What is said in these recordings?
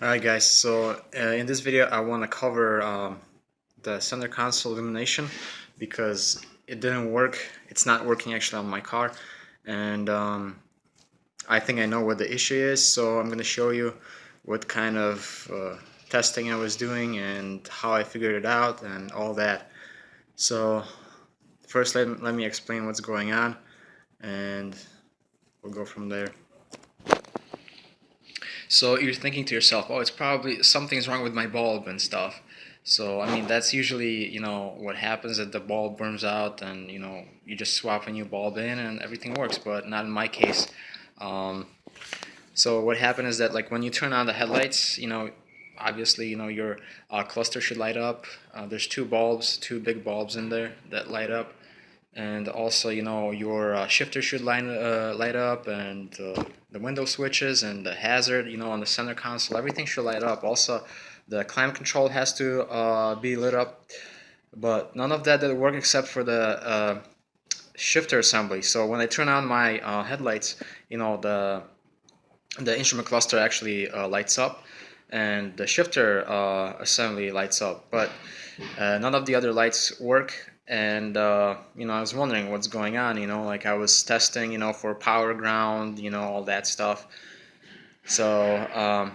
Alright guys, so in this video I want to cover the center console illumination because it didn't work. It's not working actually on my car, and I think I know what the issue is, so I'm going to show you what kind of testing I was doing and how I figured it out and all that. So first let me explain what's going on and we'll go from there. So you're thinking to yourself, oh, it's probably something's wrong with my bulb and stuff. So I mean, that's usually, what happens, that the bulb burns out and you just swap a new bulb in and everything works, but not in my case. So what happened is that, like, when you turn on the headlights, obviously, your cluster should light up. There's two big bulbs in there that light up, and also your shifter should light up, and the window switches and the hazard on the center console, everything should light up. Also the climate control has to be lit up, but none of that did work except for the shifter assembly. So when I turn on my headlights, the instrument cluster actually lights up, and the shifter assembly lights up, but none of the other lights work. And I was wondering what's going on. Like, I was testing for power, ground, all that stuff. So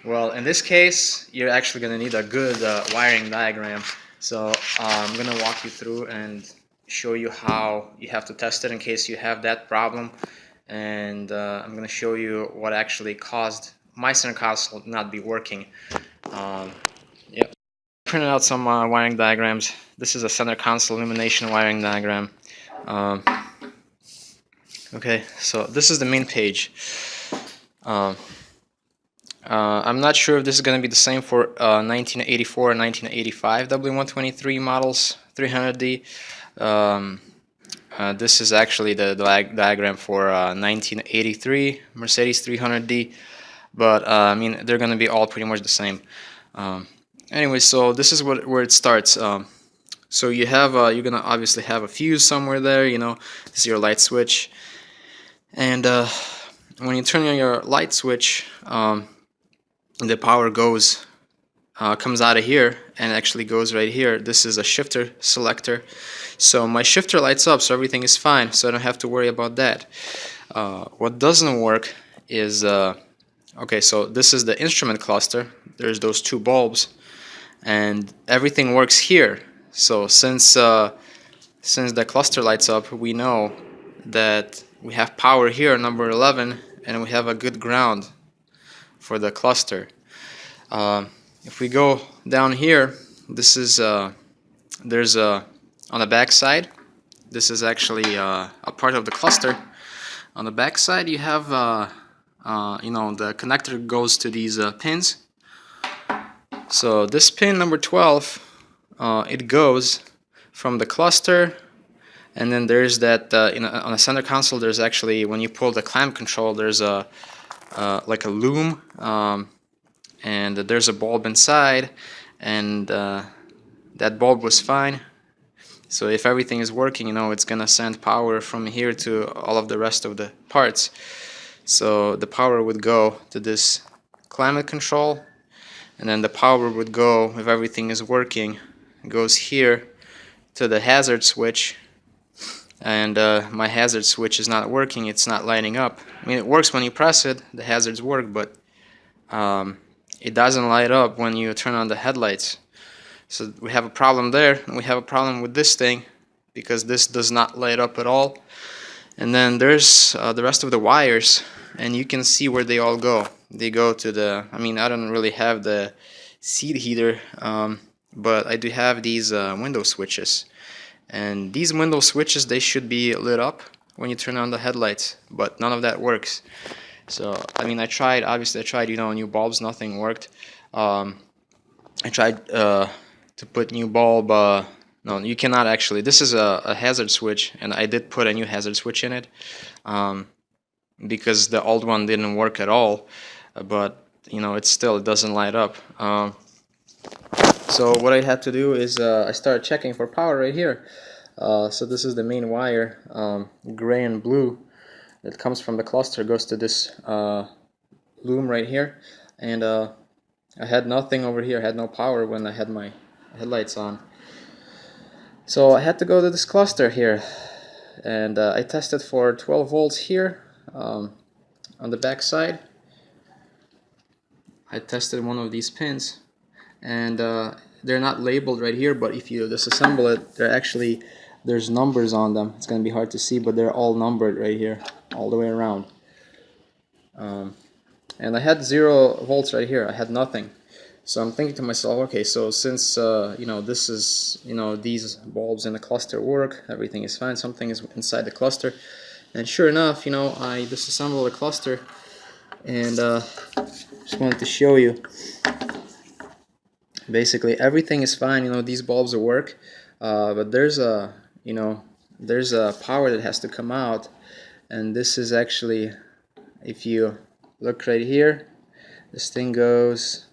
well, in this case you're actually going to need a good wiring diagram. So I'm going to walk you through and show you how you have to test it in case you have that problem, and I'm going to show you what actually caused my center console not be working. Yep. Printed out some wiring diagrams. This is a center console illumination wiring diagram. Okay, so this is the main page. I'm not sure if this is going to be the same for 1984 and 1985 W123 models 300D. This is actually the diagram for 1983 Mercedes 300D, but I mean, they're going to be all pretty much the same. Anyway, so this is where it starts. So you have you're going to obviously have a fuse somewhere there. This is your light switch, and when you turn on your light switch, the power comes out of here and actually goes right here. This is a shifter selector. So my shifter lights up, so everything is fine, so I don't have to worry about that. What doesn't work is, okay, so this is the instrument cluster. There's those two bulbs, and everything works here. So since the cluster lights up, we know that we have power here, number 11, and we have a good ground for the cluster. If we go down here, this is there's on the back side, this is actually a part of the cluster. On the back side you have the connector goes to these pins. So this pin number 12, it goes from the cluster, and then there's that on the center console, there's actually, when you pull the clamp control, there's a like a loom, and there's a bulb inside, and that bulb was fine. So if everything is working, it's gonna send power from here to all of the rest of the parts. So the power would go to this climate control, and then the power would go, if everything is working, goes here to the hazard switch. And my hazard switch is not working, it's not lighting up. I mean, it works when you press it, the hazards work, but it doesn't light up when you turn on the headlights. So we have a problem there, and we have a problem with this thing because this does not light up at all. And then there's the rest of the wires, and you can see where they all go. They go to the, I mean, I don't really have the seat heater, but I do have these window switches. And these window switches, they should be lit up when you turn on the headlights, but none of that works. So I mean, obviously I tried new bulbs, nothing worked. I tried to put new bulb, no, you cannot actually. This is a hazard switch, and I did put a new hazard switch in it because the old one didn't work at all, but it doesn't light up. So what I had to do is I started checking for power right here. So this is the main wire, gray and blue, that comes from the cluster, goes to this loom right here, and I had nothing over here. I had no power when I had my headlights on. So I had to go to this cluster here, and I tested for 12 volts here on the back side. I tested one of these pins, and they're not labeled right here, but if you disassemble it, there's numbers on them. It's going to be hard to see, but they're all numbered right here, all the way around. And I had 0 volts right here. I had nothing. So I'm thinking to myself, okay, so since this is, these bulbs in the cluster work, everything is fine, something is inside the cluster. And sure enough, I disassembled the cluster, and just wanted to show you. Basically everything is fine, these bulbs will work, but there's a power that has to come out, and this is actually, if you look right here, this thing goes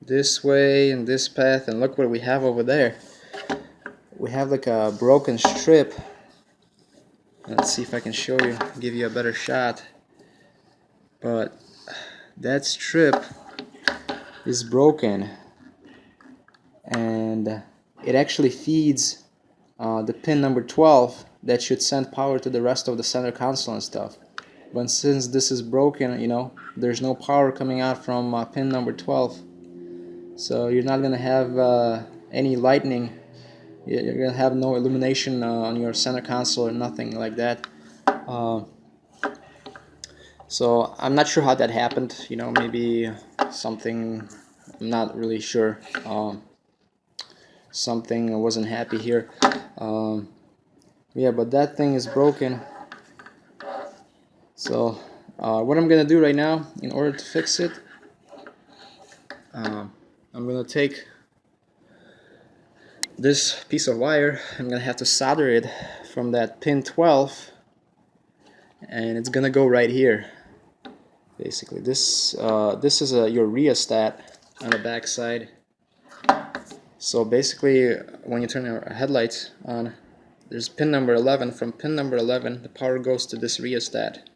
this way and this path, and look what we have over there. We have like a broken strip. Let's see if I can show you, give you a better shot. But that strip is broken, and it actually feeds the pin number 12 that should send power to the rest of the center console and stuff. But since this is broken, there's no power coming out from pin number 12. So you're not going to have any lightning. You're going to have no illumination on your center console or nothing like that. So I'm not sure how that happened. Maybe something, I'm not really sure. Something wasn't happy here. Yeah, but that thing is broken. So what I'm going to do right now, in order to fix it, I'm going to take this piece of wire. I'm going to have to solder it from that pin 12, and it's going to go right here. Basically, this is your rheostat on the back side. So basically, when you turn your headlights on, there's pin number 11. From pin number 11, the power goes to this rheostat.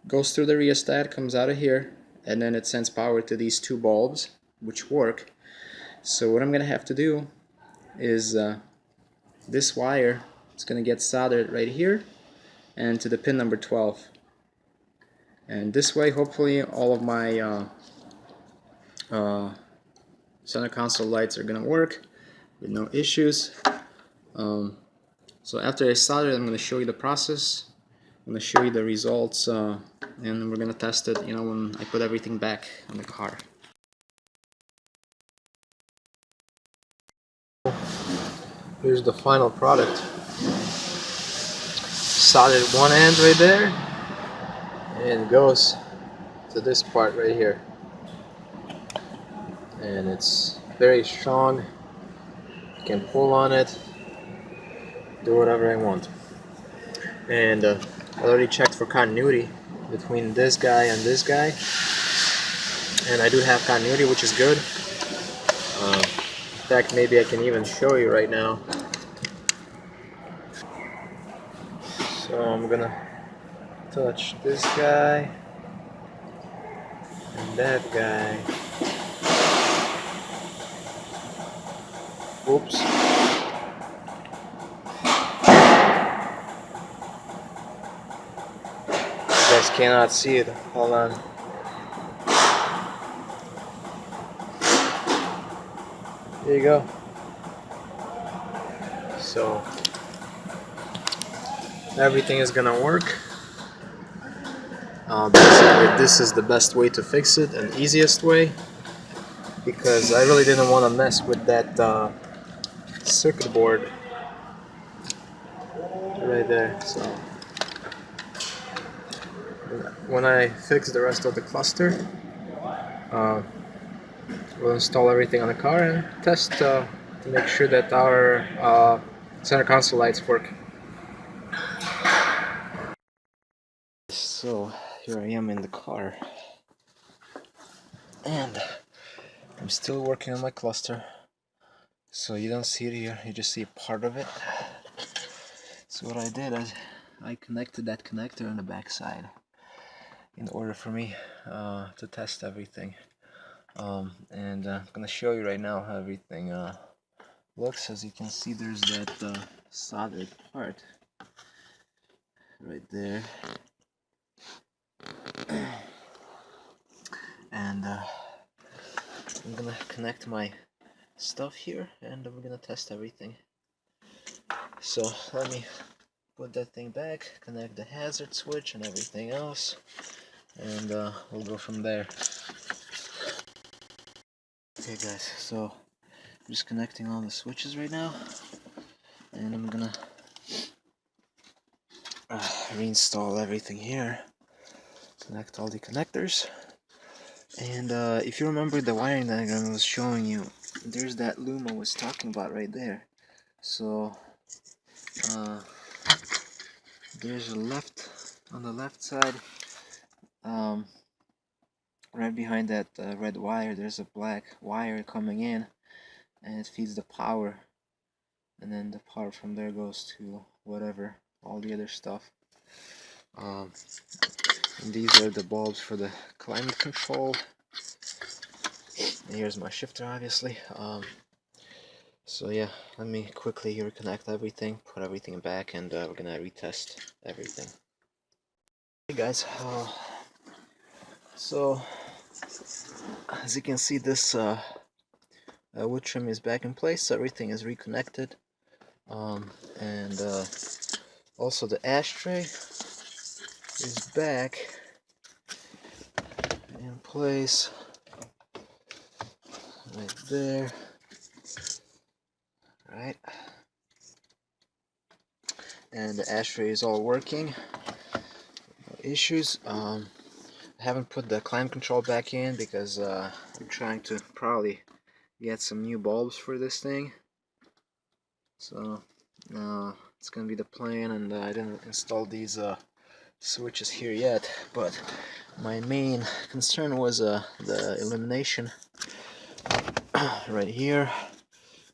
Goes through the rheostat, comes out of here, and then it sends power to these 2 bulbs, which work. So what I'm going to have to do is this wire is going to get soldered right here and to the pin number 12. And this way, hopefully, all of my center console lights are going to work with no issues. So after I solder it, I'm going to show you the process. I'm going to show you the results, and we're going to test it, when I put everything back on the car. Here's the final product. Soldered one end right there, and it goes to this part right here. And it's very strong. You can pull on it, do whatever I want. And I already checked for continuity between this guy and this guy, and I do have continuity, which is good. In fact, maybe I can even show you right now. So I'm gonna touch this guy and that guy. Oops. You guys cannot see it. Hold on. There you go. So everything is gonna work. Basically, this is the best way to fix it and easiest way, because I really didn't want to mess with that circuit board right there. So when I fix the rest of the cluster, we'll install everything on the car and test to make sure that our center console lights work. So here I am in the car, and I'm still working on my cluster. So you don't see it here, you just see part of it. So what I did is I connected that connector on the back side in order for me to test everything. And I'm gonna show you right now how everything looks. As you can see, there's that soldered part right there, and I'm gonna connect my stuff here, and we're gonna test everything. So let me put that thing back, connect the hazard switch and everything else, and we'll go from there. Okay guys, so I'm just connecting all the switches right now, and I'm gonna reinstall everything here, connect all the connectors. And if you remember the wiring diagram I was showing you, there's that loom I was talking about right there. So there's a on the left side, right behind that red wire, there's a black wire coming in, and it feeds the power, and then the power from there goes to whatever, all the other stuff. And these are the bulbs for the climate control. And here's my shifter, obviously. So yeah, let me quickly reconnect everything, put everything back, and we're gonna retest everything. Hey guys, so as you can see, this wood trim is back in place, so everything is reconnected, and also the ashtray is back in place right there. Right, and the ashtray is all working, no issues. I haven't put the climate control back in because I'm trying to probably get some new bulbs for this thing, so it's gonna be the plan. And I didn't install these switches here yet, but my main concern was the illumination right here,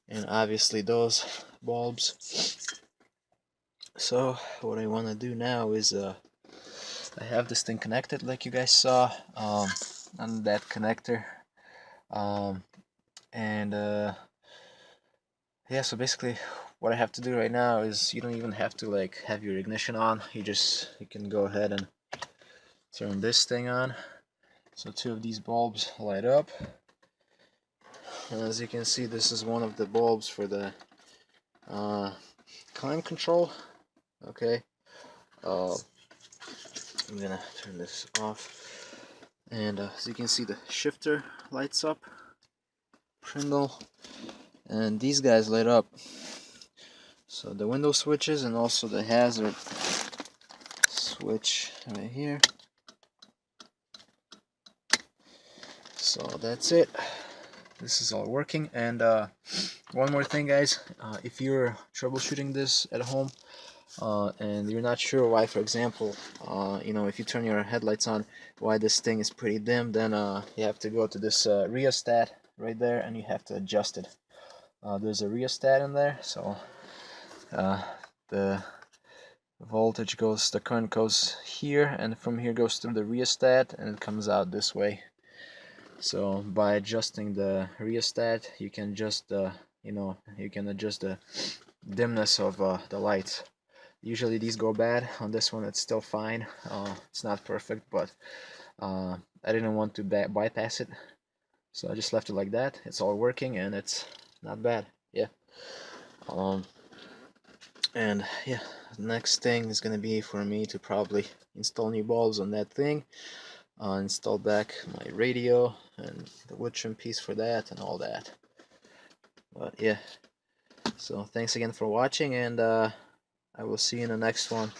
and obviously those bulbs. So what I want to do now is I have this thing connected like you guys saw on that connector, and yeah, so basically what I have to do right now is, you don't even have to like have your ignition on, you can go ahead and turn this thing on. So two of these bulbs light up, and as you can see, this is one of the bulbs for the climate control. Okay, I'm gonna turn this off, and as you can see, the shifter lights up, Prindle, and these guys light up. So the window switches and also the hazard switch right here. So that's it. This is all working. And one more thing, guys, if you're troubleshooting this at home and you're not sure why, for example, you know, if you turn your headlights on, why this thing is pretty dim, then you have to go to this rheostat right there, and you have to adjust it. There's a rheostat in there, so the voltage goes, the current goes here, and from here goes through the rheostat, and it comes out this way. So by adjusting the rheostat, you can just you know, you can adjust the dimness of the lights. Usually these go bad. On this one it's still fine. It's not perfect, but I didn't want to bypass it, so I just left it like that. It's all working and it's not bad. Yeah. And yeah, next thing is gonna be for me to probably install new bulbs on that thing, install back my radio and the wood trim piece for that and all that. But yeah, so thanks again for watching, and I will see you in the next one.